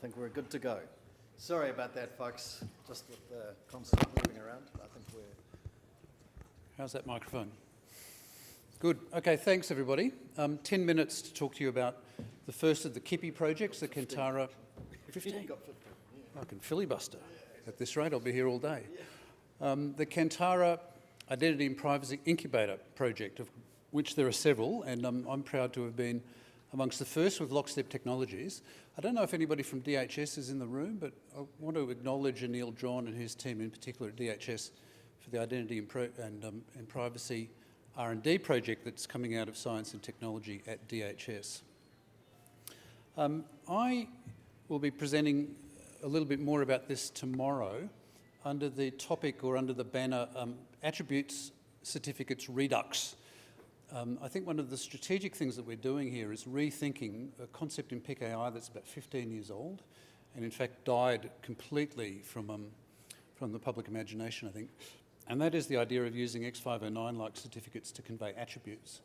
think we're good to go. Sorry about that, folks. Just with the constant moving around. I think we're... How's that microphone? Good. Okay, thanks everybody. 10 minutes to talk to you about the first of the KIPI projects, the Kantara... 15? Got 15, yeah. I can filibuster. At this rate, I'll be here all day. The Kantara Identity and Privacy Incubator project, of which there are several, and I'm proud to have been amongst the first with Lockstep Technologies. I don't know if anybody from DHS is in the room, but I want to acknowledge Anil John and his team in particular at DHS for the Identity and Privacy R&D project that's coming out of Science and Technology at DHS. I will be presenting a little bit more about this tomorrow under the topic or under the banner Attributes, Certificates, Redux. I think one of the strategic things that we're doing here is rethinking a concept in PKI that's about 15 years old and in fact died completely from the public imagination, I think. And that is the idea of using X509-like certificates to convey attributes.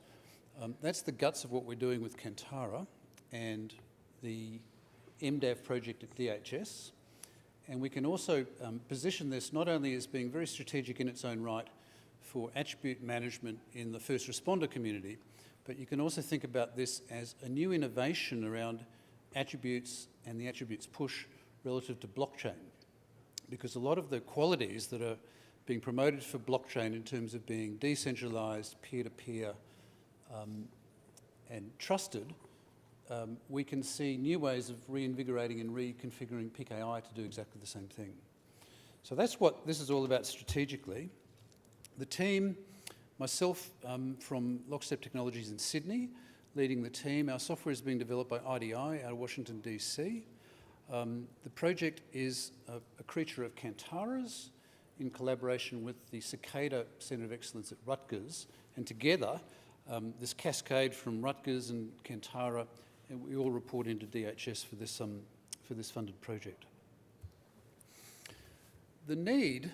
That's the guts of what we're doing with Kantara and the MDAV project at DHS. And we can also position this not only as being very strategic in its own right for attribute management in the first responder community, but you can also think about this as a new innovation around attributes and the attributes push relative to blockchain. Because a lot of the qualities that are being promoted for blockchain in terms of being decentralized, peer-to-peer, and trusted, we can see new ways of reinvigorating and reconfiguring PKI to do exactly the same thing. So that's what this is all about strategically. The team, myself from Lockstep Technologies in Sydney, leading the team. Our software is being developed by IDI out of Washington, DC. The project is a creature of Kantara's in collaboration with the Cicada Centre of Excellence at Rutgers. And together, this cascade from Rutgers and Kantara, and we all report into DHS for this funded project. The need,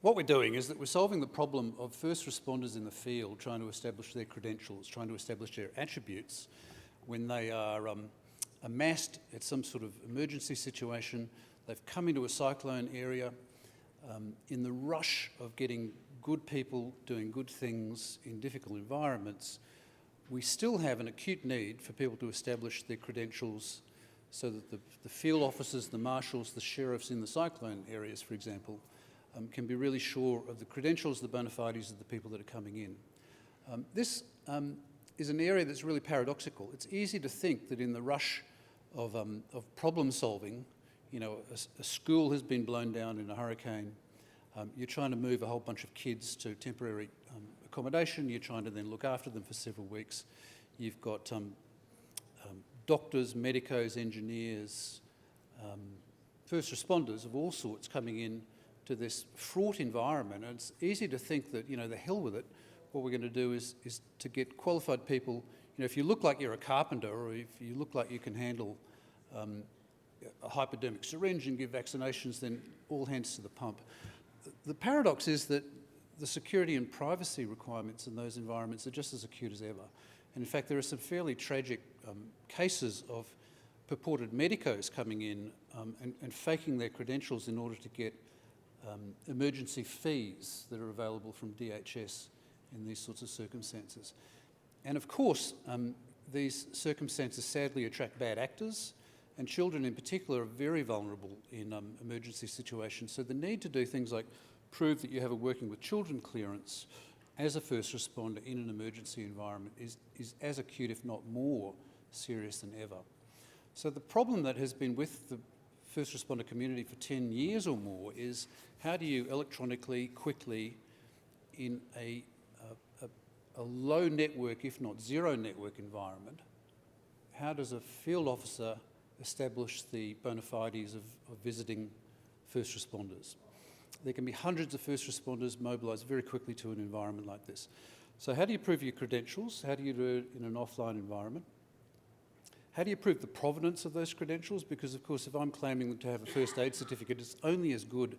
what we're doing is that we're solving the problem of first responders in the field trying to establish their credentials, trying to establish their attributes when they are amassed at some sort of emergency situation. They've come into a cyclone area in the rush of getting good people doing good things in difficult environments. We still have an acute need for people to establish their credentials so that the field officers, the marshals, the sheriffs in the cyclone areas, for example, can be really sure of the credentials, the bona fides of the people that are coming in. This is an area that's really paradoxical. It's easy to think that in the rush of problem solving, you know, a school has been blown down in a hurricane. You're trying to move a whole bunch of kids to temporary accommodation. You're trying to then look after them for several weeks. You've got doctors, medicos, engineers, first responders of all sorts coming in to this fraught environment. And it's easy to think that, you know, the hell with it. What we're going to do is to get qualified people. You know, if you look like you're a carpenter or if you look like you can handle a hypodermic syringe and give vaccinations, then all hands to the pump. The paradox is that the security and privacy requirements in those environments are just as acute as ever. And in fact, there are some fairly tragic cases of purported medicos coming in and faking their credentials in order to get emergency fees that are available from DHS in these sorts of circumstances. And of course, these circumstances sadly attract bad actors, and children in particular are very vulnerable in emergency situations. So the need to do things like prove that you have a working with children clearance as a first responder in an emergency environment is as acute, if not more serious than ever. So the problem that has been with the first responder community for 10 years or more is how do you electronically, quickly, in a low network, if not zero network environment, how does a field officer establish the bona fides of visiting first responders? There can be hundreds of first responders mobilised very quickly to an environment like this. So how do you prove your credentials? How do you do it in an offline environment? How do you prove the provenance of those credentials? Because, of course, if I'm claiming to have a first aid certificate, it's only as good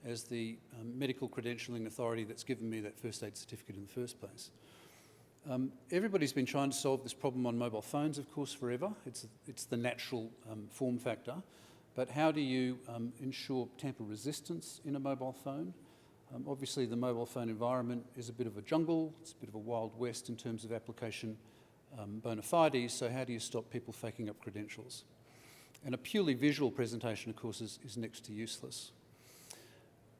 as the medical credentialing authority that's given me that first aid certificate in the first place. Everybody's been trying to solve this problem on mobile phones, of course, forever. It's the natural form factor. But how do you ensure tamper resistance in a mobile phone? Obviously, the mobile phone environment is a bit of a jungle. It's a bit of a wild west in terms of application bona fides. So how do you stop people faking up credentials? And a purely visual presentation, of course, is next to useless.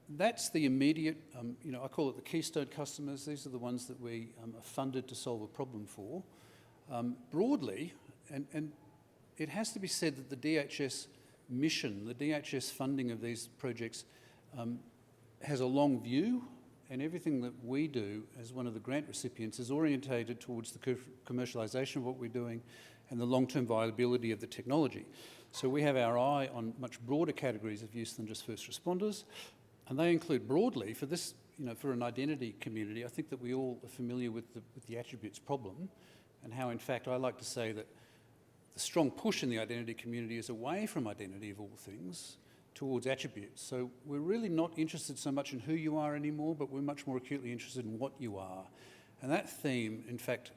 That's the immediate, I call it the keystone customers. These are the ones that we are funded to solve a problem for. Broadly, and it has to be said that the DHS mission, the DHS funding of these projects has a long view, and everything that we do as one of the grant recipients is orientated towards the commercialisation of what we're doing and the long-term viability of the technology. So we have our eye on much broader categories of use than just first responders, and they include broadly, for this, for an identity community, I think that we all are familiar with the attributes problem, and how, in fact, I like to say that the strong push in the identity community is away from identity of all things towards attributes. So we're really not interested so much in who you are anymore, but we're much more acutely interested in what you are. And that theme, in fact,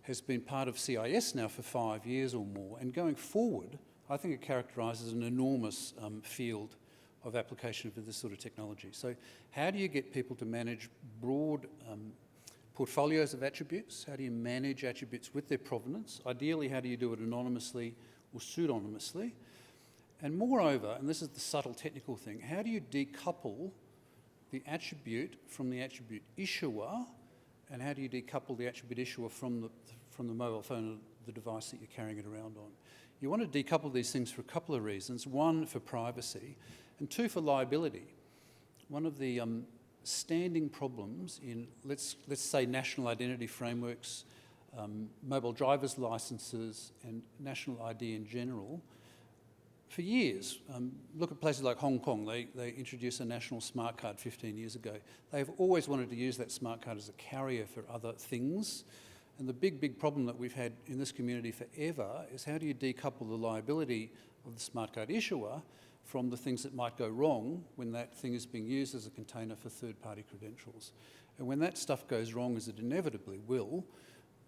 has been part of CIS now for 5 years or more. And going forward, I think it characterises an enormous field of application for this sort of technology. So how do you get people to manage broad portfolios of attributes? How do you manage attributes with their provenance? Ideally, how do you do it anonymously or pseudonymously? And moreover, and this is the subtle technical thing, how do you decouple the attribute from the attribute issuer, and how do you decouple the attribute issuer from the mobile phone or the device that you're carrying it around on? You want to decouple these things for a couple of reasons. One, for privacy, and two, for liability. One of the standing problems in, let's say, national identity frameworks, mobile driver's licenses, and national ID in general, for years, look at places like Hong Kong. They introduced a national smart card 15 years ago. They've always wanted to use that smart card as a carrier for other things. And the big problem that we've had in this community forever is how do you decouple the liability of the smart card issuer from the things that might go wrong when that thing is being used as a container for third-party credentials. And when that stuff goes wrong, as it inevitably will,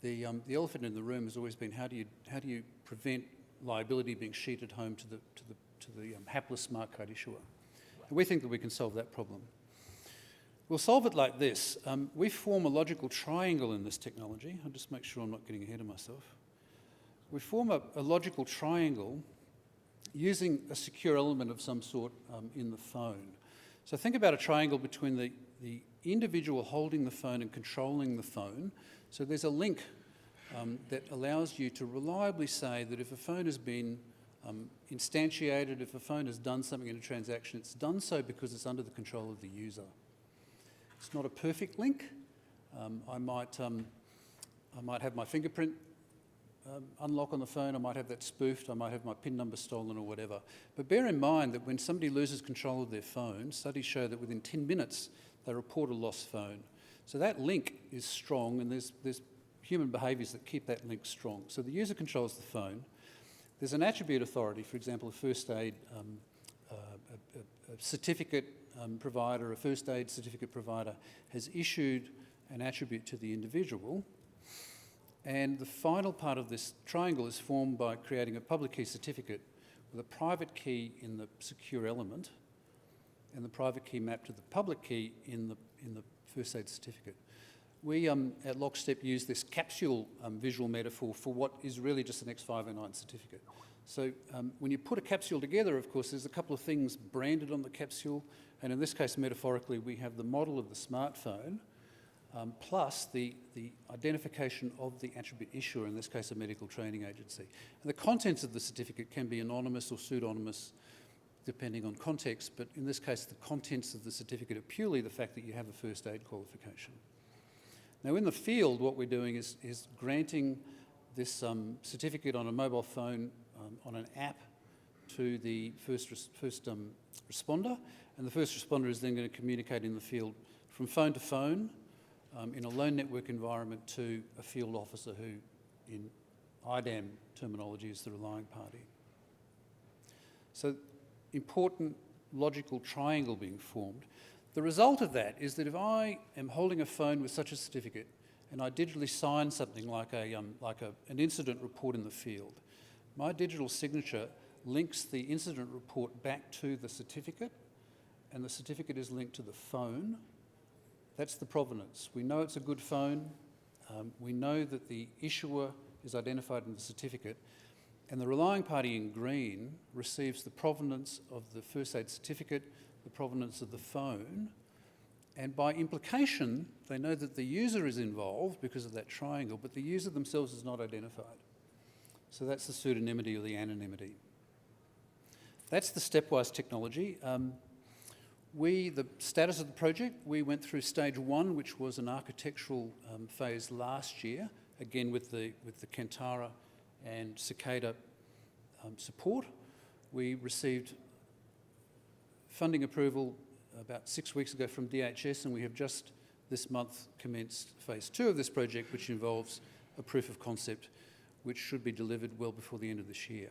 the elephant in the room has always been how do you prevent liability being sheeted home to the hapless smart card issuer. And we think that we can solve that problem. We'll solve it like this. We form a logical triangle in this technology. I'll just make sure I'm not getting ahead of myself. We form a logical triangle using a secure element of some sort in the phone. So think about a triangle between the individual holding the phone and controlling the phone. So there's a link that allows you to reliably say that if a phone has been instantiated, if a phone has done something in a transaction, it's done so because it's under the control of the user. It's not a perfect link. I might have my fingerprint unlock on the phone, I might have that spoofed, I might have my PIN number stolen or whatever. But bear in mind that when somebody loses control of their phone, studies show that within 10 minutes they report a lost phone. So that link is strong, and there's human behaviours that keep that link strong. So the user controls the phone. There's an attribute authority, for example, a first aid a certificate provider, a first aid certificate provider has issued an attribute to the individual. And the final part of this triangle is formed by creating a public key certificate with a private key in the secure element and the private key mapped to the public key in the first aid certificate. We at Lockstep use this capsule visual metaphor for what is really just an X509 certificate. So when you put a capsule together, of course, there's a couple of things branded on the capsule, and in this case, metaphorically, we have the model of the smartphone, plus the identification of the attribute issuer, in this case a medical training agency. And the contents of the certificate can be anonymous or pseudonymous depending on context, but in this case the contents of the certificate are purely the fact that you have a first aid qualification. Now in the field what we're doing is granting this certificate on a mobile phone, on an app, to the first responder, and the first responder is then going to communicate in the field from phone to phone, in a lone network environment to a field officer who, in IDAM terminology, is the relying party. So, important logical triangle being formed. The result of that is that if I am holding a phone with such a certificate and I digitally sign something like an incident report in the field, my digital signature links the incident report back to the certificate, and the certificate is linked to the phone. That's the provenance. We know it's a good phone. We know that the issuer is identified in the certificate, and the relying party in green receives the provenance of the first aid certificate, the provenance of the phone, and by implication, they know that the user is involved because of that triangle, but the user themselves is not identified. So that's the pseudonymity or the anonymity. That's the Stepwise technology. The status of the project, we went through stage 1, which was an architectural phase last year, again with the Kantara and Cicada support. We received funding approval about 6 weeks ago from DHS, and we have just this month commenced phase 2 of this project, which involves a proof of concept, which should be delivered well before the end of this year.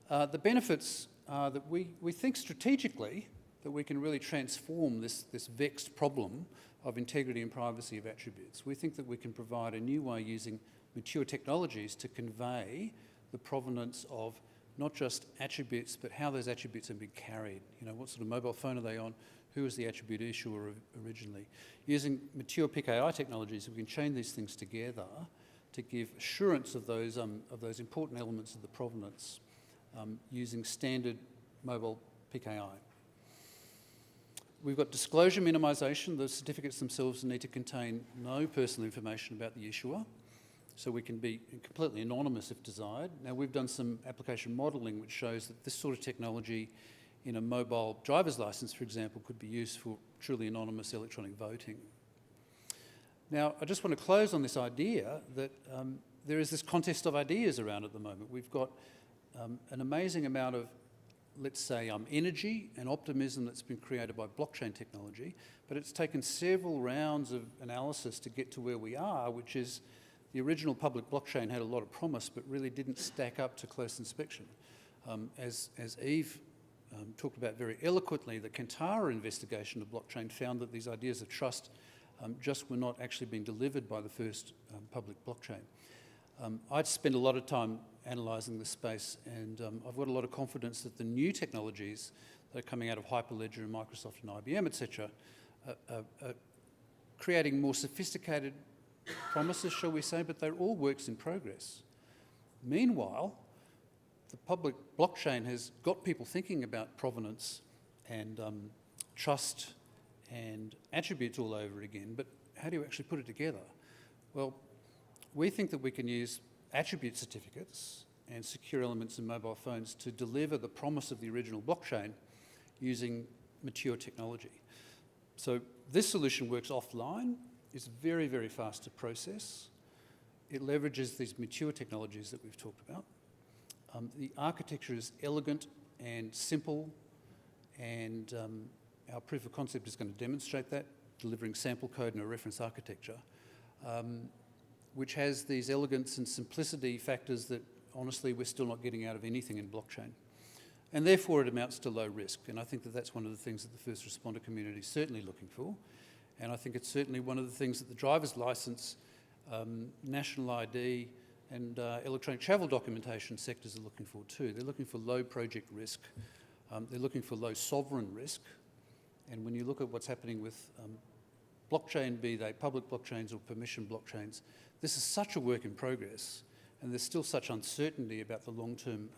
The benefits are that we think strategically that we can really transform this vexed problem of integrity and privacy of attributes. We think that we can provide a new way using mature technologies to convey the provenance of not just attributes, but how those attributes have been carried. You know, what sort of mobile phone are they on? Who was the attribute issuer originally? Using mature PKI technologies, we can chain these things together to give assurance of those important elements of the provenance using standard mobile PKI. We've got disclosure minimisation. The certificates themselves need to contain no personal information about the issuer, so we can be completely anonymous if desired. Now, we've done some application modelling which shows that this sort of technology in a mobile driver's licence, for example, could be used for truly anonymous electronic voting. Now, I just want to close on this idea that there is this contest of ideas around at the moment. We've got an amazing amount of, let's say, energy and optimism that's been created by blockchain technology, but it's taken several rounds of analysis to get to where we are, which is the original public blockchain had a lot of promise, but really didn't stack up to close inspection. As Eve talked about very eloquently, the Kantara investigation of blockchain found that these ideas of trust just were not actually being delivered by the first public blockchain. I'd spent a lot of time analysing this space, and I've got a lot of confidence that the new technologies that are coming out of Hyperledger and Microsoft and IBM, etc., are creating more sophisticated promises, shall we say, but they're all works in progress. Meanwhile, the public blockchain has got people thinking about provenance and trust and attributes all over again, but how do you actually put it together? Well, we think that we can use attribute certificates and secure elements in mobile phones to deliver the promise of the original blockchain using mature technology. So this solution works offline. It's very, very fast to process. It leverages these mature technologies that we've talked about. The architecture is elegant and simple, and our proof of concept is going to demonstrate that, delivering sample code and a reference architecture, which has these elegance and simplicity factors that, honestly, we're still not getting out of anything in blockchain. And therefore, it amounts to low risk. And I think that that's one of the things that the first responder community is certainly looking for. And I think it's certainly one of the things that the driver's licence, national ID, and electronic travel documentation sectors are looking for too. They're looking for low project risk. They're looking for low sovereign risk. And when you look at what's happening with blockchain, be they public blockchains or permission blockchains, this is such a work in progress, and there's still such uncertainty about the long-term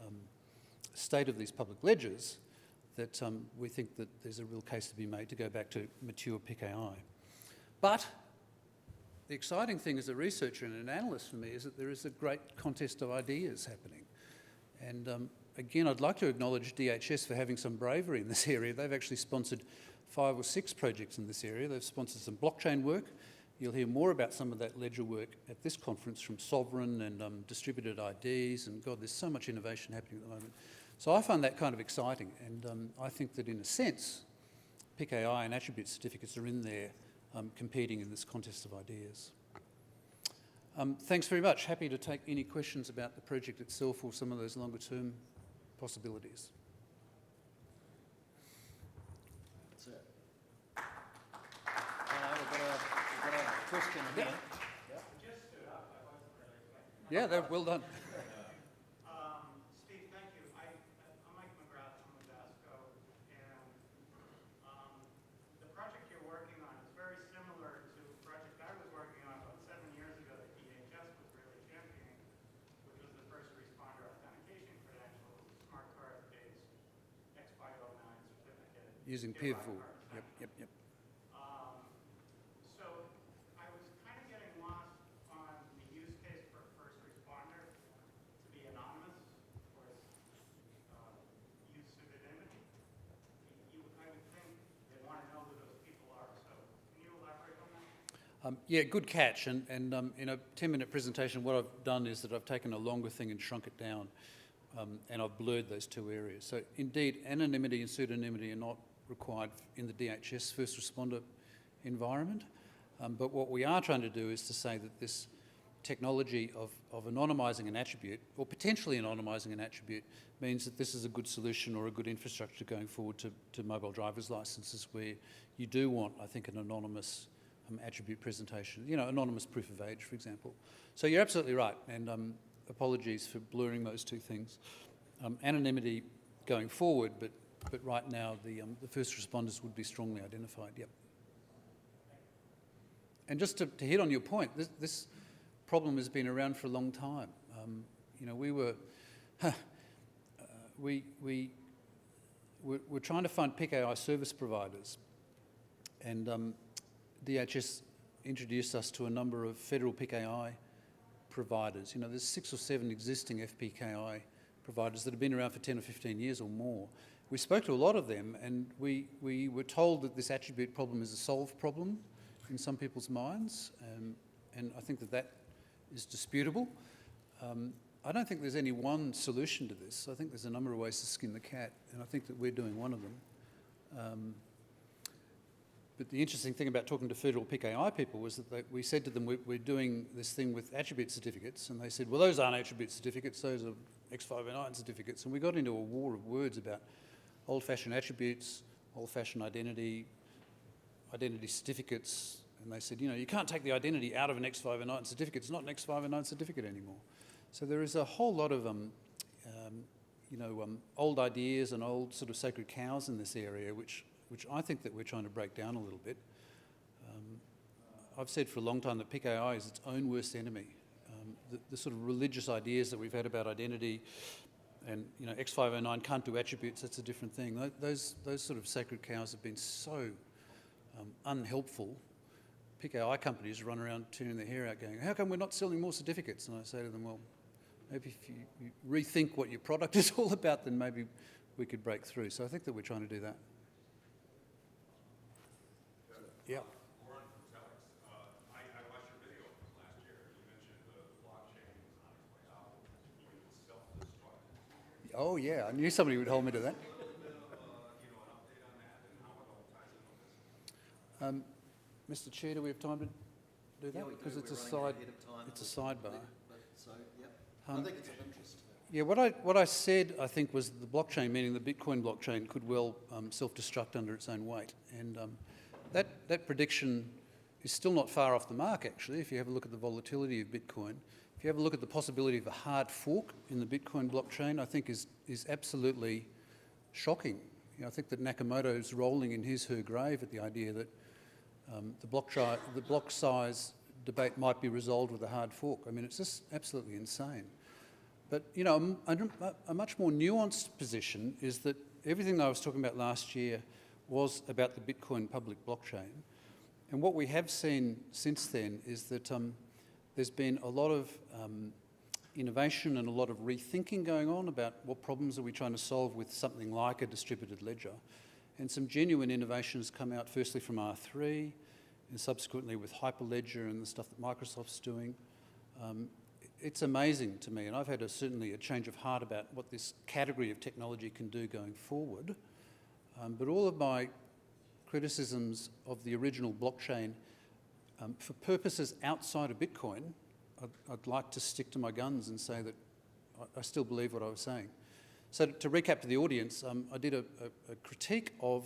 state of these public ledgers that we think that there's a real case to be made to go back to mature PKI. But the exciting thing as a researcher and an analyst for me is that there is a great contest of ideas happening. And again, I'd like to acknowledge DHS for having some bravery in this area. They've actually sponsored 5 or 6 projects in this area. They've sponsored some blockchain work. You'll hear more about some of that ledger work at this conference from sovereign and distributed IDs, and God, there's so much innovation happening at the moment. So I find that kind of exciting, and I think that in a sense, PKI and attribute certificates are in there competing in this contest of ideas. Thanks very much. Happy to take any questions about the project itself or some of those longer term possibilities. That's it. We've got a question here. Yeah, they're well done. Steve, thank you. I'm Mike McGrath from Vasco, and the project you're working on is very similar to a project I was working on about 7 years ago that EHS was really championing, which was the first responder authentication credential, smart card-based X509 certificate. Using Given PIV. by cards. Yep. So I was kind of getting lost on the use case for first responder to be anonymous or use pseudonymity. I would think they want to know who those people are. So can you elaborate on that? Yeah, good catch. And in a 10-minute presentation, what I've done is that I've taken a longer thing and shrunk it down, and I've blurred those two areas. So indeed, anonymity and pseudonymity are not required in the DHS first responder environment. But what we are trying to do is to say that this technology of anonymising an attribute, or potentially anonymising an attribute, means that this is a good solution or a good infrastructure going forward to mobile driver's licenses, where you do want, I think, an anonymous attribute presentation, anonymous proof of age, for example. So you're absolutely right, and apologies for blurring those two things. Anonymity going forward, but right now the first responders would be strongly identified, yep. And just to hit on your point, this problem has been around for a long time. We're trying to find PKI service providers, and DHS introduced us to a number of federal PKI providers. There's 6 or 7 existing FPKI providers that have been around for 10 or 15 years or more. We spoke to a lot of them, and we were told that this attribute problem is a solved problem in some people's minds, and I think that is disputable. I don't think there's any one solution to this. I think there's a number of ways to skin the cat, and I think that we're doing one of them. But the interesting thing about talking to federal PKI people was that we said to them, we're doing this thing with attribute certificates, and they said, well, those aren't attribute certificates, those are X509 certificates. And we got into a war of words about old-fashioned attributes, old-fashioned identity certificates, and they said, you can't take the identity out of an X509 certificate. It's not an X509 certificate anymore. So there is a whole lot of old ideas and old sort of sacred cows in this area, which I think that we're trying to break down a little bit. I've said for a long time that PKI is its own worst enemy. The sort of religious ideas that we've had about identity, and X509 can't do attributes, that's a different thing. Those sort of sacred cows have been so unhelpful. PKI companies run around turning their hair out going, how come we're not selling more certificates? And I say to them, well, maybe if you rethink what your product is all about, then maybe we could break through. So I think that we're trying to do that. Yeah. Warren from Telex. I watched your video from last year. You mentioned the blockchain was on its way out. You self-destruct. Oh yeah, I knew somebody would hold me to that. A little bit of an update on that and how it all ties in with this. Mr. Chair, do we have time to do that? Yeah, we do. Because it's a We're running side. ahead of time. It's a sidebar. So, yep. I think it's of interest. Yeah, what I said, I think, was the blockchain, meaning the Bitcoin blockchain, could well self-destruct under its own weight, and that prediction is still not far off the mark. Actually, if you have a look at the volatility of Bitcoin, if you have a look at the possibility of a hard fork in the Bitcoin blockchain, I think is absolutely shocking. I think that Nakamoto's rolling in her grave at the idea that the block size debate might be resolved with a hard fork. I mean, it's just absolutely insane. But, a much more nuanced position is that everything I was talking about last year was about the Bitcoin public blockchain. And what we have seen since then is that there's been a lot of innovation and a lot of rethinking going on about what problems are we trying to solve with something like a distributed ledger. And some genuine innovations come out, firstly from R3, and subsequently with Hyperledger and the stuff that Microsoft's doing. It's amazing to me, and I've had certainly a change of heart about what this category of technology can do going forward. But all of my criticisms of the original blockchain for purposes outside of Bitcoin, I'd like to stick to my guns and say that I still believe what I was saying. So to recap to the audience, I did a critique of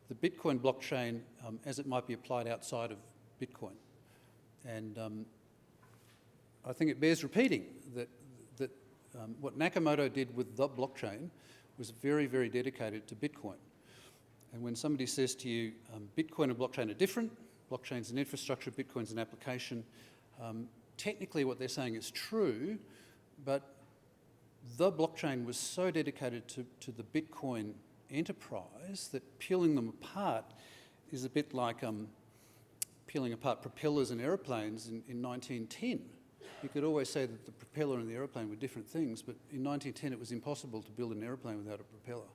the Bitcoin blockchain as it might be applied outside of Bitcoin. And I think it bears repeating that what Nakamoto did with the blockchain was very, very dedicated to Bitcoin. And when somebody says to you, Bitcoin and blockchain are different, blockchain's an infrastructure, Bitcoin's an application, technically what they're saying is true, but the blockchain was so dedicated to the Bitcoin enterprise that peeling them apart is a bit like peeling apart propellers in aeroplanes in 1910. You could always say that the propeller and the aeroplane were different things, but in 1910 it was impossible to build an aeroplane without a propeller.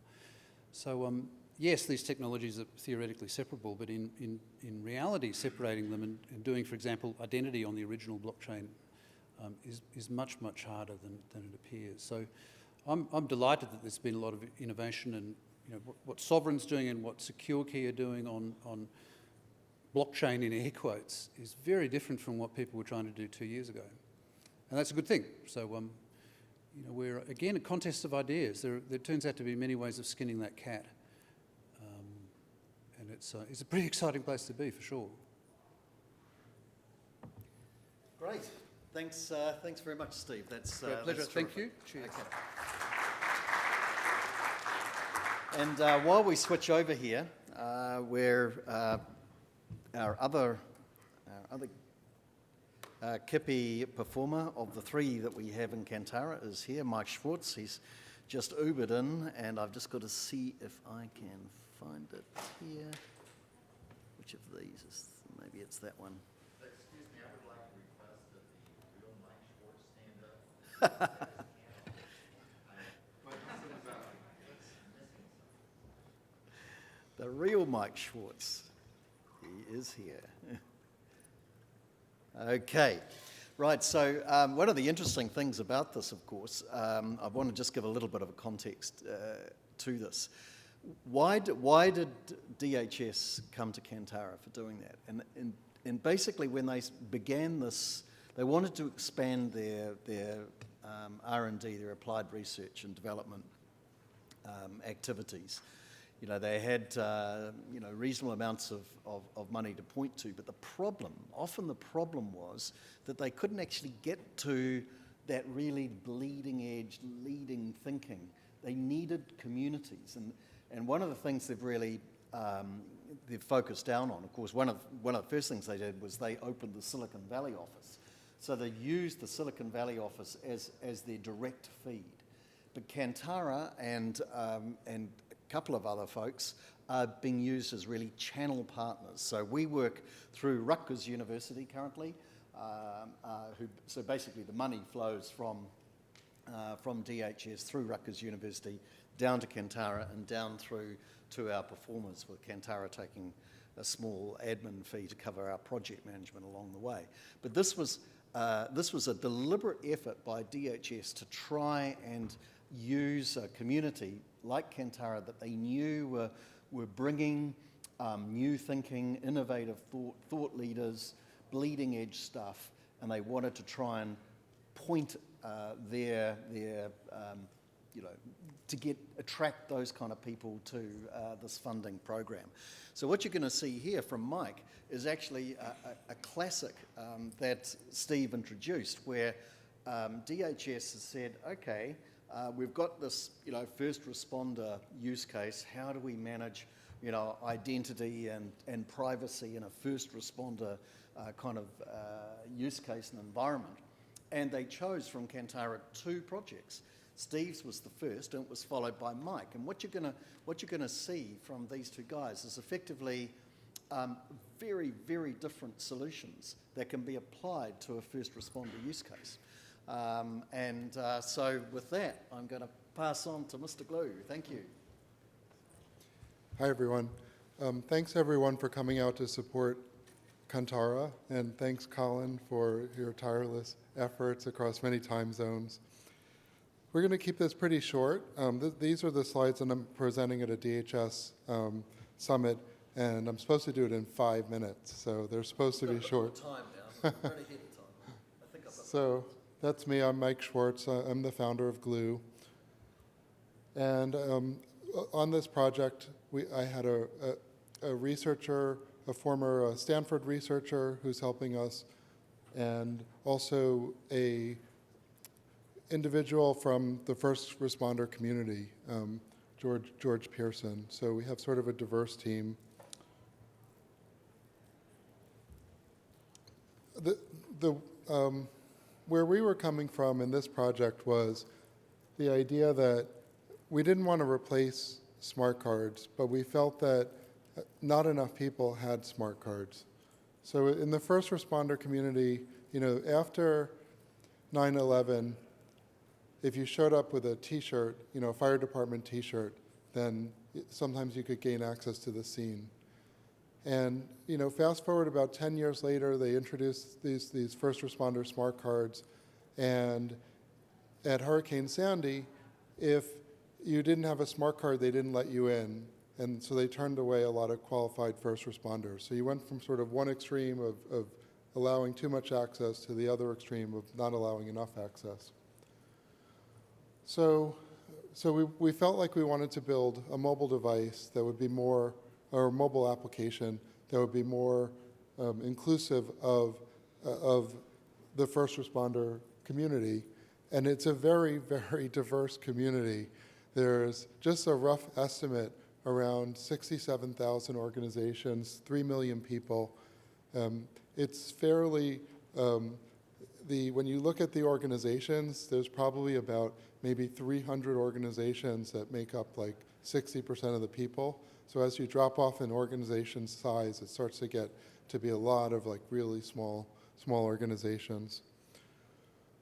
So yes, these technologies are theoretically separable, but in reality separating them and doing, for example, identity on the original blockchain is much, much harder than it appears. So I'm delighted that there's been a lot of innovation, and what Sovereign's doing and what SecureKey are doing on blockchain in air quotes is very different from what people were trying to do 2 years ago. And that's a good thing. So we're, again, a contest of ideas. There turns out to be many ways of skinning that cat. And it's a pretty exciting place to be, for sure. Great. Thanks very much, Steve. That's Great pleasure. that's Thank terrific. you. Cheers. Okay. And while we switch over here, where our other Kippy performer of the three that we have in Kantara is here, Mike Schwartz. He's just Ubered in, and I've just got to see if I can find it here. Which of these is, maybe it's that one. Excuse me, I would like to request that the real Mike Schwartz stand up. The real Mike Schwartz. He is here. Okay. Right, so one of the interesting things about this, of course, I want to just give a little bit of a context to this. Why did DHS come to Kantara for doing that? And basically when they began this, they wanted to expand their R&D, their applied research and development activities. They had reasonable amounts of money to point to, but often the problem was that they couldn't actually get to that really bleeding edge, leading thinking. They needed communities, and one of the things they've really they've focused down on, of course, one of the first things they did was they opened the Silicon Valley office. So they used the Silicon Valley office as their direct feed. But Kantara and a couple of other folks are being used as really channel partners. So we work through Rutgers University currently, so basically the money flows from DHS through Rutgers University down to Kantara and down through to our performers, with Kantara taking a small admin fee to cover our project management along the way. But this was a deliberate effort by DHS to try and use a community like Kantara that they knew were bringing new thinking, innovative thought leaders, bleeding edge stuff, and they wanted to try and point to attract those kind of people to this funding program. So what you're going to see here from Mike is actually a classic that Steve introduced, where DHS has said, okay, we've got this, first responder use case. How do we manage, identity and privacy in a first responder kind of use case and environment? And they chose from Kantara 2 projects. Steve's was the first, and it was followed by Mike. And what you're gonna see from these 2 guys is effectively very, very different solutions that can be applied to a first responder use case. So with that, I'm going to pass on to Mr. Glue. Thank you. Hi, everyone. Thanks, everyone, for coming out to support Kantara, and thanks, Colin, for your tireless efforts across many time zones. We're going to keep this pretty short. These are the slides that I'm presenting at a DHS summit, and I'm supposed to do it in 5 minutes, so they're supposed to be short. Time now. We're ahead of time. I think I've got So that's me. I'm Mike Schwartz. I'm the founder of Glue. And on this project, I had a researcher, a former Stanford researcher who's helping us and also a individual from the first responder community, George Pearson. So we have sort of a diverse team. Where we were coming from in this project was the idea that we didn't want to replace smart cards, but we felt that not enough people had smart cards. So in the first responder community, after 9/11, if you showed up with a T-shirt, a fire department T-shirt, then sometimes you could gain access to the scene. And fast forward about 10 years later, they introduced these first responder smart cards, and at Hurricane Sandy, if you didn't have a smart card, they didn't let you in, and so they turned away a lot of qualified first responders. So you went from sort of one extreme of allowing too much access to the other extreme of not allowing enough access. So we felt like we wanted to build a mobile device that would be more, or a mobile application that would be more inclusive of the first responder community. And it's a very, very diverse community. There's just a rough estimate around 67,000 organizations, 3 million people. It's fairly, when you look at the organizations, there's probably about maybe 300 organizations that make up like 60% of the people. So as you drop off in organization size, it starts to get to be a lot of like really small organizations.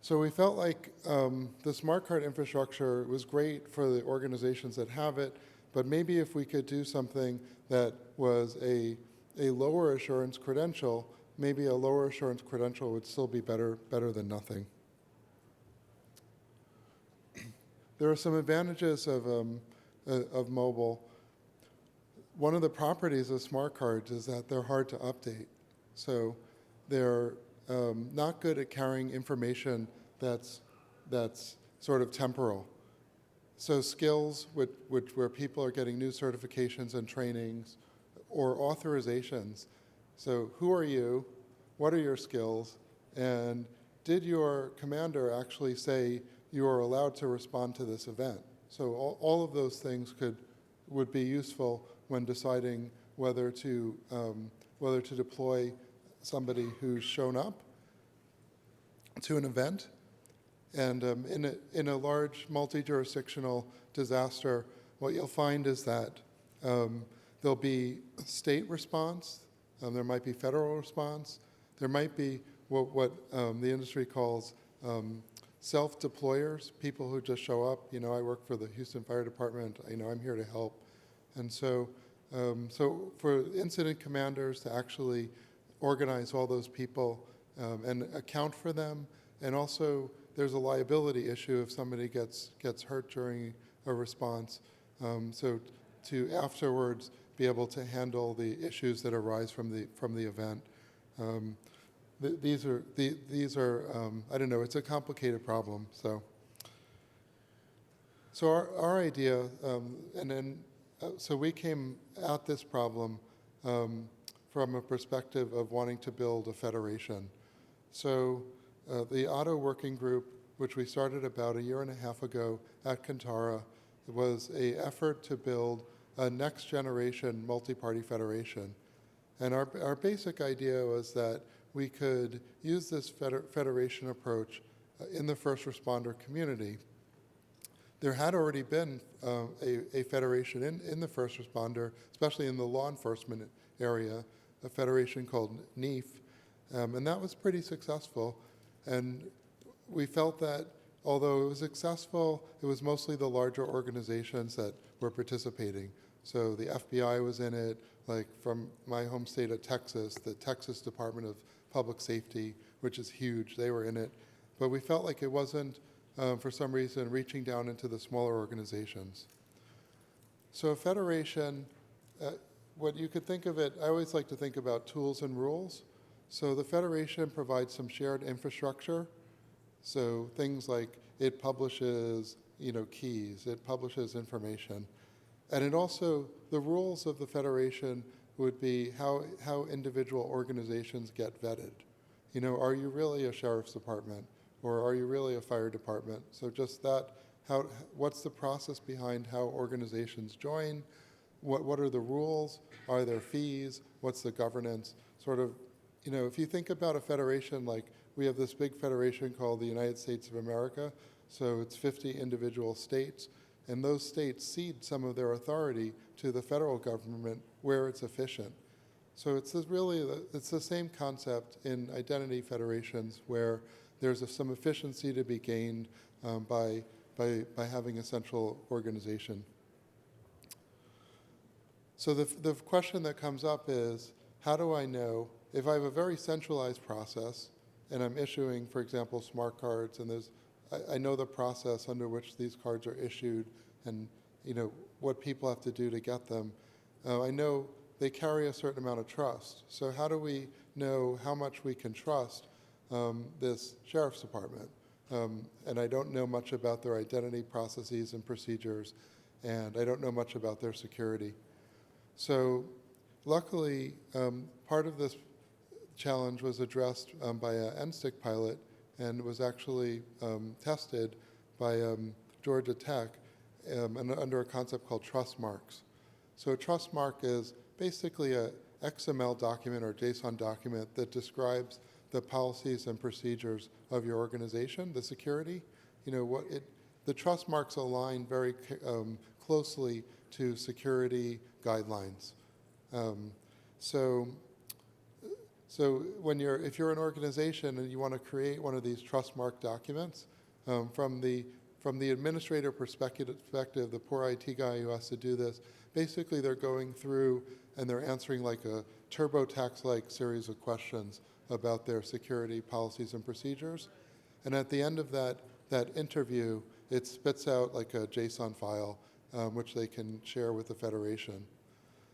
So we felt like the smart card infrastructure was great for the organizations that have it, but maybe if we could do something that was a lower assurance credential, maybe a lower assurance credential would still be better than nothing. There are some advantages of mobile. One of the properties of smart cards is that they're hard to update. So they're not good at carrying information that's sort of temporal. So skills where people are getting new certifications and trainings or authorizations. So who are you? What are your skills? And did your commander actually say you are allowed to respond to this event? So all of those things would be useful when deciding whether to deploy somebody who's shown up to an event. And in a large multi-jurisdictional disaster, what you'll find is that there'll be state response, there might be federal response, there might be what the industry calls self-deployers, people who just show up. I work for the Houston Fire Department. I'm here to help. And so for incident commanders to actually organize all those people and account for them, and also there's a liability issue if somebody gets hurt during a response. So to afterwards be able to handle the issues that arise from the event. These are I don't know, it's a complicated problem. So our idea, so we came at this problem from a perspective of wanting to build a federation. So the Auto Working Group, which we started about 1.5 years ago at Kantara, was an effort to build a next generation multi-party federation. And our basic idea was that we could use this federation approach in the first responder community. There had already been a federation in the first responder, especially in the law enforcement area, a federation called NEAF, and that was pretty successful. And we felt that although it was successful, it was mostly the larger organizations that were participating. So the FBI was in it, like from my home state of Texas, the Texas Department of Public Safety, which is huge, they were in it. But we felt like it wasn't, for some reason, reaching down into the smaller organizations. So a federation, what you could think of it, I always like to think about tools and rules. So the federation provides some shared infrastructure. So things like it publishes, keys, it publishes information. And it also, the rules of the federation would be how individual organizations get vetted. You know, are you really a sheriff's department, or are you really a fire department? So just that, what's the process behind how organizations join? What are the rules? Are there fees? What's the governance? Sort of, you know, if you think about a federation, like we have this big federation called the United States of America, so it's 50 individual states, and those states cede some of their authority to the federal government where it's efficient. So it's the same concept in identity federations where there's some efficiency to be gained by having a central organization. So the question that comes up is, how do I know if I have a very centralized process and I'm issuing, for example, smart cards, and I know the process under which these cards are issued and, you know, what people have to do to get them. I know they carry a certain amount of trust. So how do we know how much we can trust this sheriff's department? And I don't know much about their identity processes and procedures, and I don't know much about their security. So luckily, part of this challenge was addressed by an NSTIC pilot and was actually tested by Georgia Tech under a concept called trust marks. So a trust mark is basically a XML document or JSON document that describes the policies and procedures of your organization, the security. You know, the trust marks align very closely to security guidelines. So if you're an organization and you want to create one of these trust mark documents, from the administrator perspective, the poor IT guy who has to do this, basically they're going through and they're answering like a TurboTax-like series of questions about their security policies and procedures. And at the end of that interview, it spits out like a JSON file, which they can share with the federation.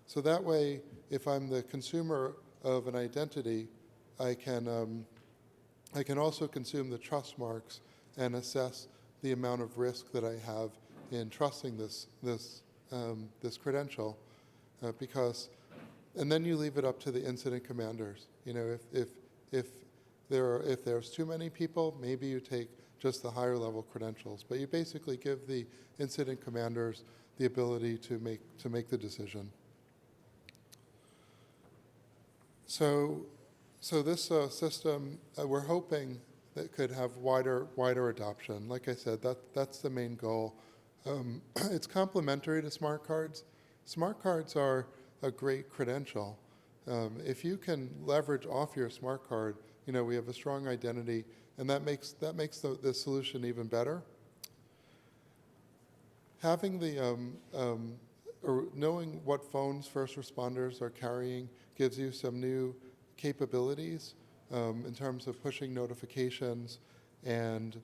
So that way, if I'm the consumer of an identity, I can also consume the trust marks and assess the amount of risk that I have in trusting this credential, and then you leave it up to the incident commanders. You know, if there's too many people, maybe you take just the higher level credentials, but you basically give the incident commanders the ability to make the decision. So this system, we're hoping that could have wider adoption. Like I said, that's the main goal. It's complementary to smart cards. Smart cards are a great credential. If you can leverage off your smart card, you know, we have a strong identity, and that makes the solution even better. Having or knowing what phones first responders are carrying gives you some new capabilities in terms of pushing notifications and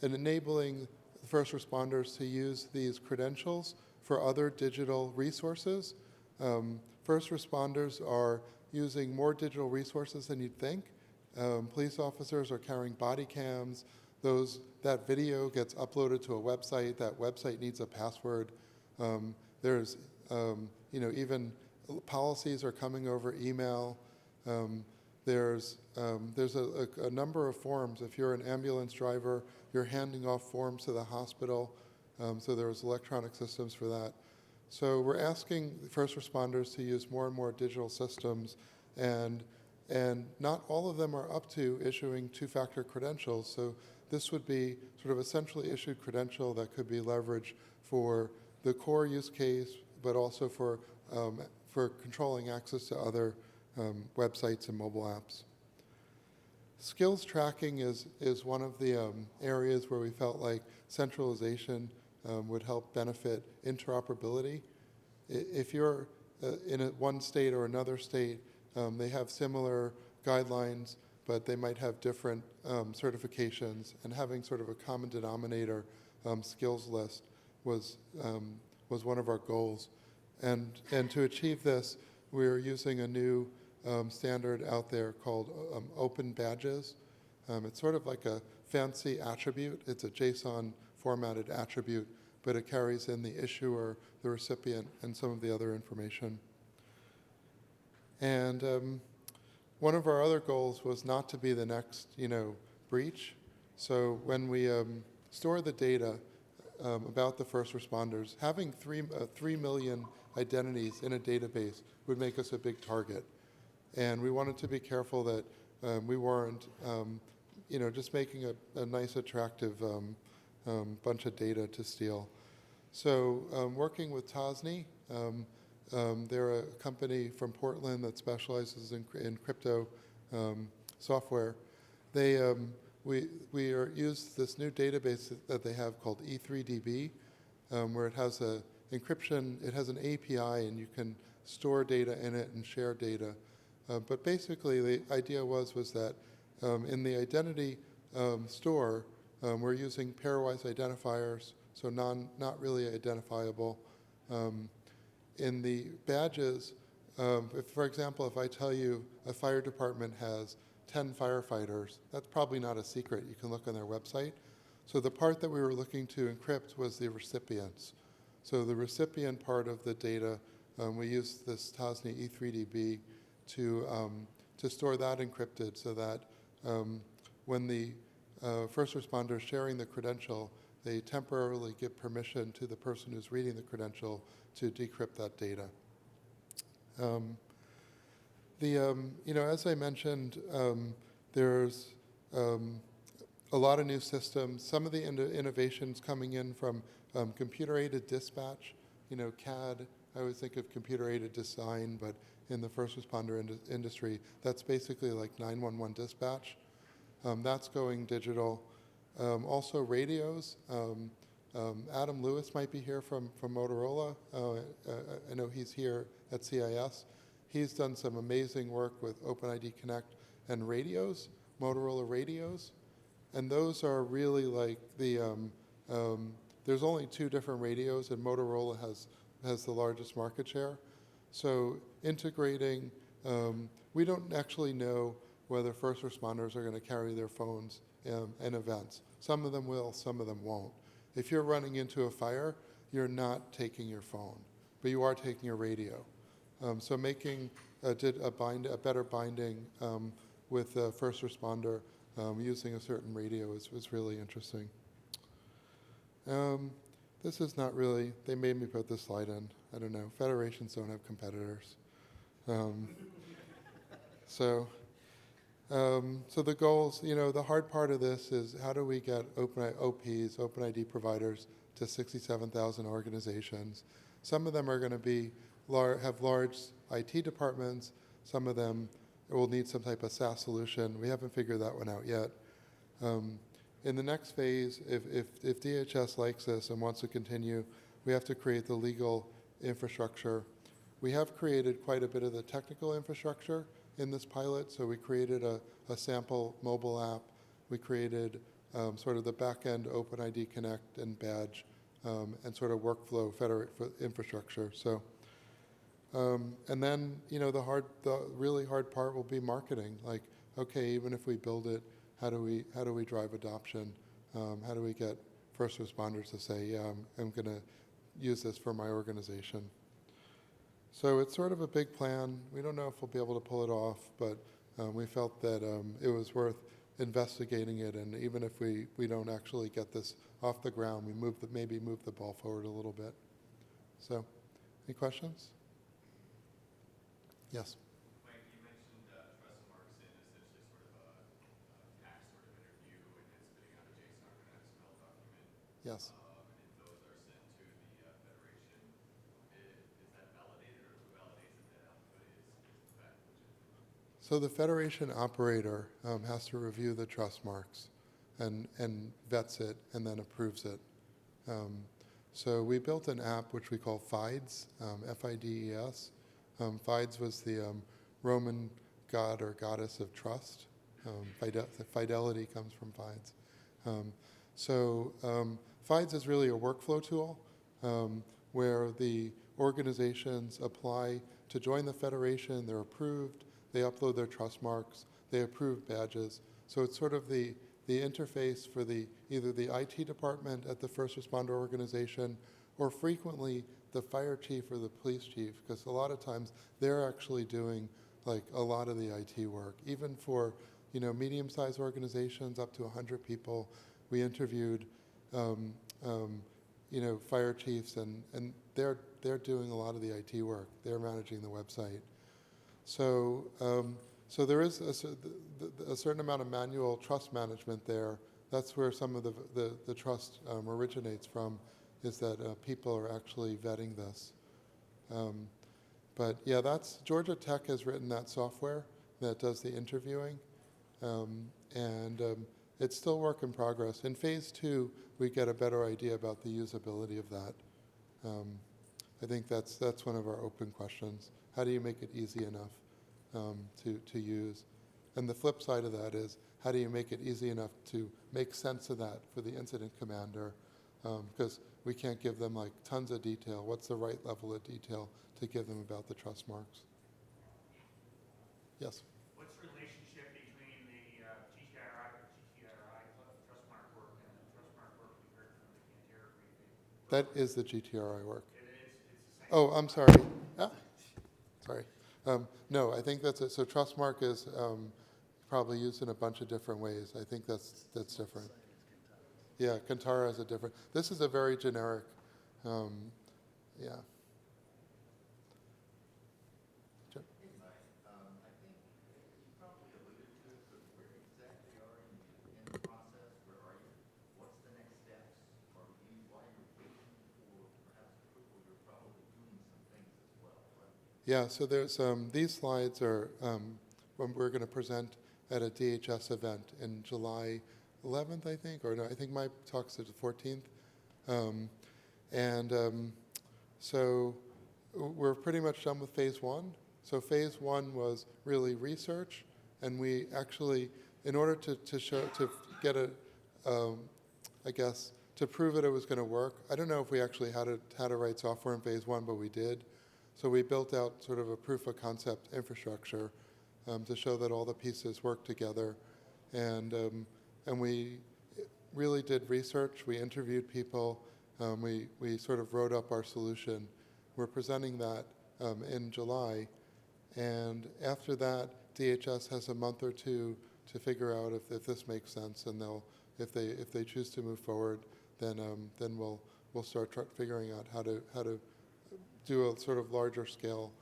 enabling first responders to use these credentials for other digital resources. First responders are using more digital resources than you'd think. Police officers are carrying body cams. That video gets uploaded to a website. That website needs a password. There's, even policies are coming over email. There's a number of forms. If you're an ambulance driver, you're handing off forms to the hospital. So there's electronic systems for that. So we're asking first responders to use more and more digital systems, and not all of them are up to issuing two-factor credentials. So this would be sort of a centrally issued credential that could be leveraged for the core use case, but also for controlling access to other websites and mobile apps. Skills tracking is one of the areas where we felt like centralization would help benefit interoperability. If you're in one state or another state, they have similar guidelines, but they might have different certifications, and having sort of a common denominator skills list was one of our goals. And to achieve this, we're using a new standard out there called Open Badges. It's sort of like a fancy attribute. It's a JSON formatted attribute, but it carries in the issuer, the recipient, and some of the other information. And one of our other goals was not to be the next, breach. So when we store the data about the first responders, having 3 million identities in a database would make us a big target. And we wanted to be careful that we weren't, just making a nice, attractive bunch of data to steal. So working with Tosny, they're a company from Portland that specializes in crypto software. We use this new database that they have called E3DB, where it has a encryption. It has an API, and you can store data in it and share data. But basically, the idea was that in the identity store, we're using pairwise identifiers, so not really identifiable. In the badges, for example, if I tell you a fire department has 10 firefighters, that's probably not a secret. You can look on their website. So the part that we were looking to encrypt was the recipients. So the recipient part of the data, we used this Tosny E3DB to store that encrypted so that when the first responder is sharing the credential, they temporarily give permission to the person who's reading the credential to decrypt that data. As I mentioned, there's a lot of new systems. Some of the innovations coming in from computer-aided dispatch, CAD. I always think of computer-aided design, but in the first responder industry, that's basically like 911 dispatch. That's going digital. Also radios. Adam Lewis might be here from Motorola. I know he's here at CIS. He's done some amazing work with OpenID Connect and radios, Motorola radios. And those are really like there's only 2 different radios, and Motorola has the largest market share. So integrating, we don't actually know whether first responders are going to carry their phones in events. Some of them will, some of them won't. If you're running into a fire, you're not taking your phone, but you are taking a radio. So making a better binding with a first responder using a certain radio was really interesting. This is not really, they made me put this slide in. I don't know, federations don't have competitors. So the goals, the hard part of this is how do we get OpenID providers to 67,000 organizations. Some of them are going to have large IT departments. Some of them will need some type of SaaS solution. We haven't figured that one out yet. In the next phase, if DHS likes this and wants to continue, we have to create the legal infrastructure. We have created quite a bit of the technical infrastructure in this pilot. So we created a sample mobile app. We created sort of the back-end OpenID Connect and badge and sort of workflow infrastructure. So, and then the really hard part will be marketing. Like, okay, even if we build it, how do we drive adoption? How do we get first responders to say, yeah, I'm going to use this for my organization? So it's sort of a big plan. We don't know if we'll be able to pull it off, but we felt that it was worth investigating it. And even if we don't actually get this off the ground, we maybe move the ball forward a little bit. So, any questions? Yes. Mike, you mentioned trust marks in essentially sort of a tax sort of interview and then spitting out a JSON or an XML document. Yes. And those are sent to the Federation. Is that validated, or who validates that output is in fact legitimate? So the Federation operator has to review the trust marks and vets it and then approves it. So we built an app which we call FIDES, F-I-D-E-S. FIDES was the Roman god or goddess of trust. Fidelity comes from FIDES. FIDES is really a workflow tool where the organizations apply to join the Federation, they're approved, they upload their trust marks, they approve badges. So it's sort of the interface for either the IT department at the first responder organization, or frequently the fire chief or the police chief, because a lot of times they're actually doing like a lot of the IT work, even for medium-sized organizations up to 100 people. We interviewed fire chiefs, and they're doing a lot of the IT work. They're managing the website. So so there is a certain amount of manual trust management there. That's where some of the trust originates from, is that people are actually vetting this. But yeah, Georgia Tech has written that software that does the interviewing, and it's still work in progress. In phase 2, we get a better idea about the usability of that. I think that's one of our open questions. How do you make it easy enough to use? And the flip side of that is, how do you make it easy enough to make sense of that for the incident commander? Because we can't give them like tons of detail. What's the right level of detail to give them about the trust marks? Yes? What's the relationship between the GTRI trust mark work and the trust mark work we heard from the Kantara briefing? That is the GTRI work. It is. It's the same. Oh, I'm sorry. Ah, sorry. No, I think that's it. So Trustmark is probably used in a bunch of different ways. I think that's different. Yeah, Kantara is a different. This is a very generic. Yeah. Sure. I think you probably alluded to it, but where exactly are you in the process? Where are you? What's the next steps? While you're waiting for perhaps approval, you're probably doing some things as well, right? Yeah, so there's these slides are when we're going to present at a DHS event in July 11th, I think, or no, I think my talk's at the 14th. So we're pretty much done with phase 1. So phase 1 was really research, and we actually, in order to get a, I guess, to prove that it was going to work, I don't know if we actually had to write software in phase 1, but we did. So we built out sort of a proof of concept infrastructure to show that all the pieces work together. And we really did research. We interviewed people. We sort of wrote up our solution. We're presenting that in July. And after that, DHS has a month or two to figure out if this makes sense. And if they choose to move forward, then we'll start figuring out how to do a sort of larger scale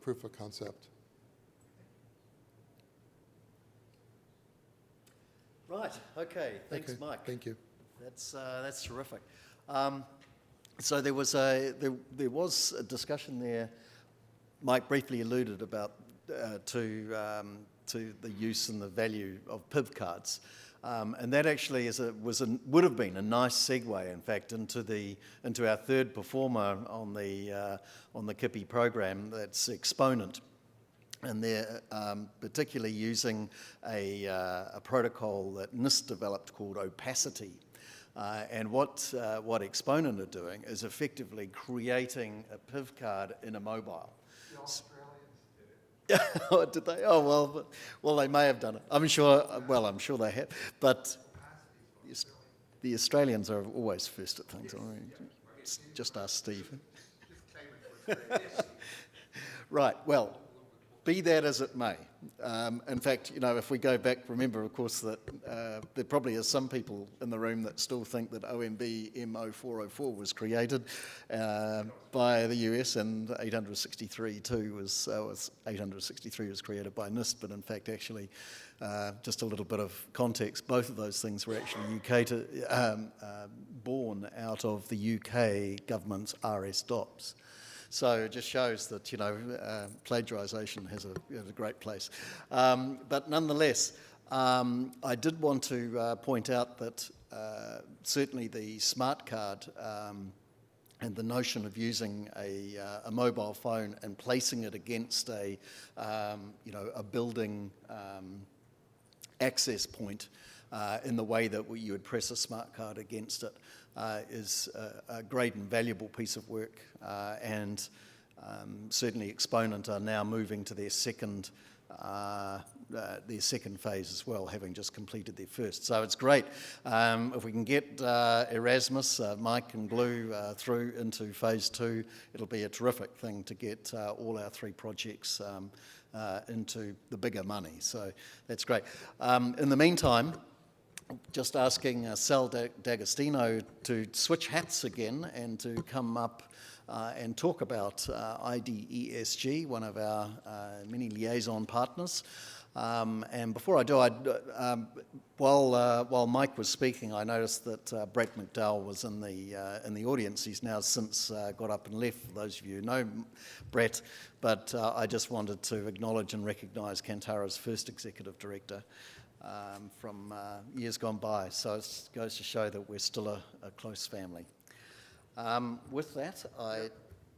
proof of concept. Right. Okay. Thanks, Okay, Mike. thank you. That's terrific. So there was a discussion there. Mike briefly alluded about to the use and the value of PIV cards, and that actually would have been a nice segue, in fact, into our third performer on the KIPI program. That's Exponent. And they're particularly using a protocol that NIST developed called Opacity. And what Exponent are doing is effectively creating a PIV card in a mobile. The Australians did it. Oh, did they? Oh, well, they may have done it. I'm sure they have. But the Australians are always first at things. I mean, just ask Steve. Right, well, be that as it may. In fact, if we go back, remember, of course, that there probably are some people in the room that still think that OMB M0404 was created by the US, and 863 too was 863 was created by NIST. But in fact, actually, just a little bit of context: both of those things were actually born out of the UK government's RS-DOPS. So it just shows that, plagiarisation has a great place. But nonetheless, I did want to point out that certainly the smart card and the notion of using a mobile phone and placing it against a building access point in the way that you would press a smart card against it is a great and valuable piece of work, and certainly Exponent are now moving to their second their second phase as well, having just completed their first. So it's great. If we can get ERASMUS, Mike and Glue through into phase 2, it'll be a terrific thing to get all our 3 projects into the bigger money. So that's great. In the meantime, just asking Sal D'Agostino to switch hats again and to come up and talk about IDESG, one of our many liaison partners. And before I do, while Mike was speaking, I noticed that Brett McDowell was in the audience. He's now since got up and left, for those of you who know Brett. But I just wanted to acknowledge and recognise Kantara's first executive director from years gone by. So it goes to show that we're still a close family. With that, I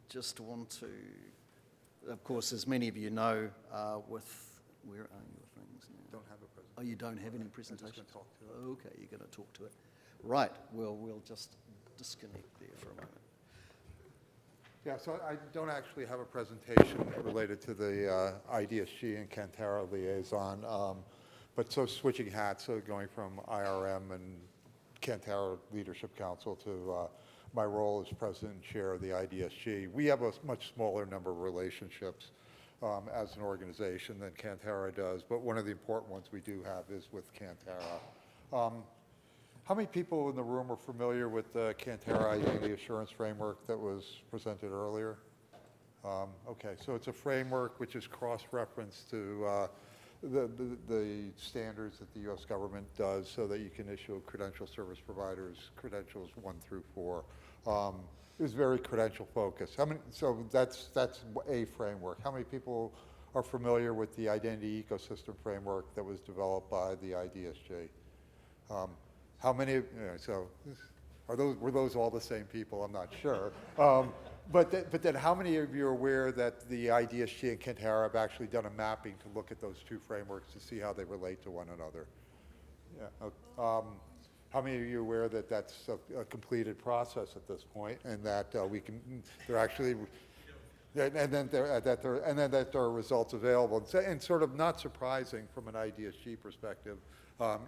just want to, of course, as many of you know, where are your things now? Don't have a presentation. Oh, you don't have any presentation? I'm just going to talk to it. Okay, you're going to talk to it. Right, well, we'll just disconnect there for a moment. Yeah, so I don't actually have a presentation related to the IDSG and Kantara liaison, but so switching hats, so going from IRM and Kantara Leadership Council to my role as president and chair of the IDSG. We have a much smaller number of relationships as an organization than Kantara does, but one of the important ones we do have is with Kantara. How many people in the room are familiar with the Kantara Identity Assurance Framework that was presented earlier? Okay, so it's a framework which is cross-referenced to the standards that the U.S. government does so that you can issue credential service providers credentials 1 through 4. It was very credential focused. So that's a framework. How many people are familiar with the identity ecosystem framework that was developed by the IDSG? How many? So were those all the same people? I'm not sure. But then how many of you are aware that the IDSG and Kantara have actually done a mapping to look at those 2 frameworks to see how they relate to one another? Yeah. How many of you are aware that that's a completed process at this point, and that they're actually, and then that there are results available, and sort of not surprising from an IDSG perspective.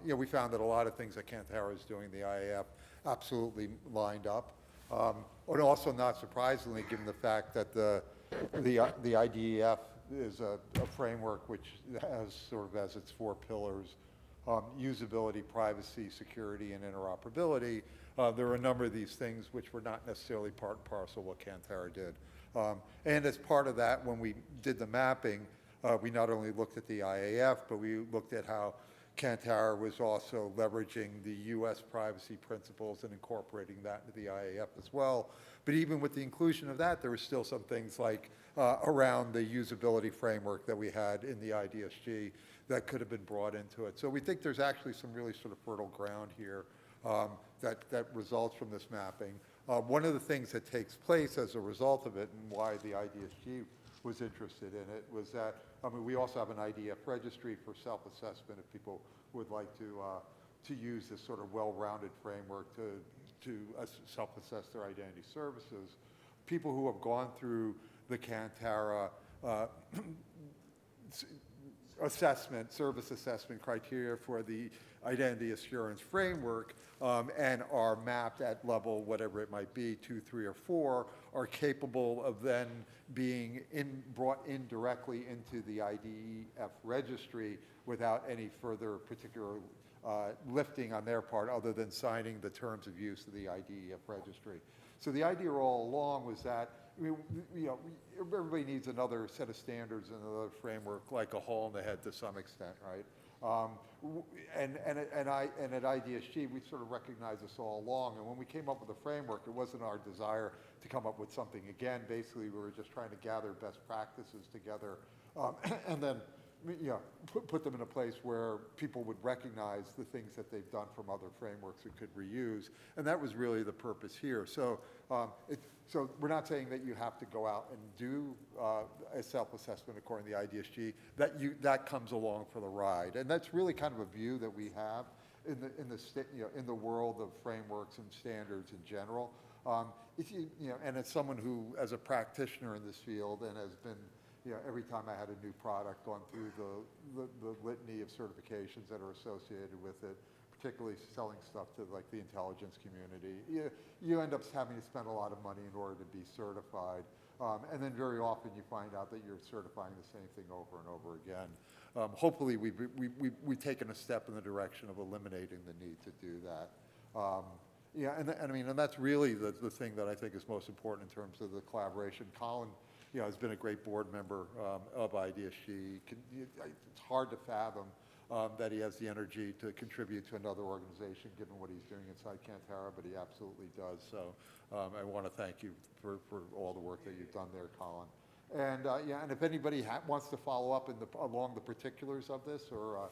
We found that a lot of things that Kantara is doing, the IAF, absolutely lined up. And also not surprisingly, given the fact that the IDEF is a framework which has sort of as its 4 pillars, usability, privacy, security, and interoperability. There are a number of these things which were not necessarily part and parcel of what Kantara did. And as part of that, when we did the mapping, we not only looked at the IAF, but we looked at how Kantara was also leveraging the U.S. privacy principles and incorporating that into the IAF as well. But even with the inclusion of that, there were still some things like around the usability framework that we had in the IDSG that could have been brought into it. So we think there's actually some really sort of fertile ground here that results from this mapping. One of the things that takes place as a result of it, and why the IDSG was interested in it, was that, we also have an IDF registry for self-assessment if people would like to use this sort of well-rounded framework to self-assess their identity services. People who have gone through the Kantara service assessment criteria for the identity assurance framework and are mapped at level, whatever it might be, 2, 3, or 4, are capable of then being brought in directly into the IDF registry without any further particular lifting on their part other than signing the terms of use of the IDF registry. So the idea all along was that everybody needs another set of standards and another framework, like a hole in the head to some extent, right? And at IDSG, we sort of recognized this all along. And when we came up with the framework, it wasn't our desire to come up with something again. Basically, we were just trying to gather best practices together and then put them in a place where people would recognize the things that they've done from other frameworks and could reuse. And that was really the purpose here. So so we're not saying that you have to go out and do a self-assessment according to the IDSG. That comes along for the ride, and that's really kind of a view that we have in the world of frameworks and standards in general. And as someone who, as a practitioner in this field, and has been every time I had a new product, gone through the litany of certifications that are associated with it, particularly selling stuff to like the intelligence community. You end up having to spend a lot of money in order to be certified. And then very often you find out that you're certifying the same thing over and over again. Hopefully we've taken a step in the direction of eliminating the need to do that. And that's really the thing that I think is most important in terms of the collaboration. Colin, has been a great board member of IDSG. It's hard to fathom that he has the energy to contribute to another organization, given what he's doing inside Kantara, but he absolutely does. So I want to thank you for all the work that you've done there, Colin. And and if anybody wants to follow up along the particulars of this, or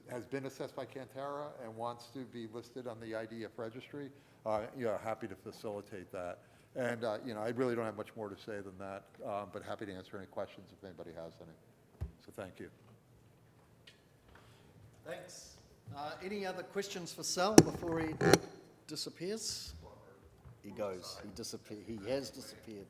has been assessed by Kantara and wants to be listed on the IDF registry, happy to facilitate that. And I really don't have much more to say than that, but happy to answer any questions if anybody has any. So thank you. Thanks. Any other questions for Sal before he disappears? He goes. He has disappeared.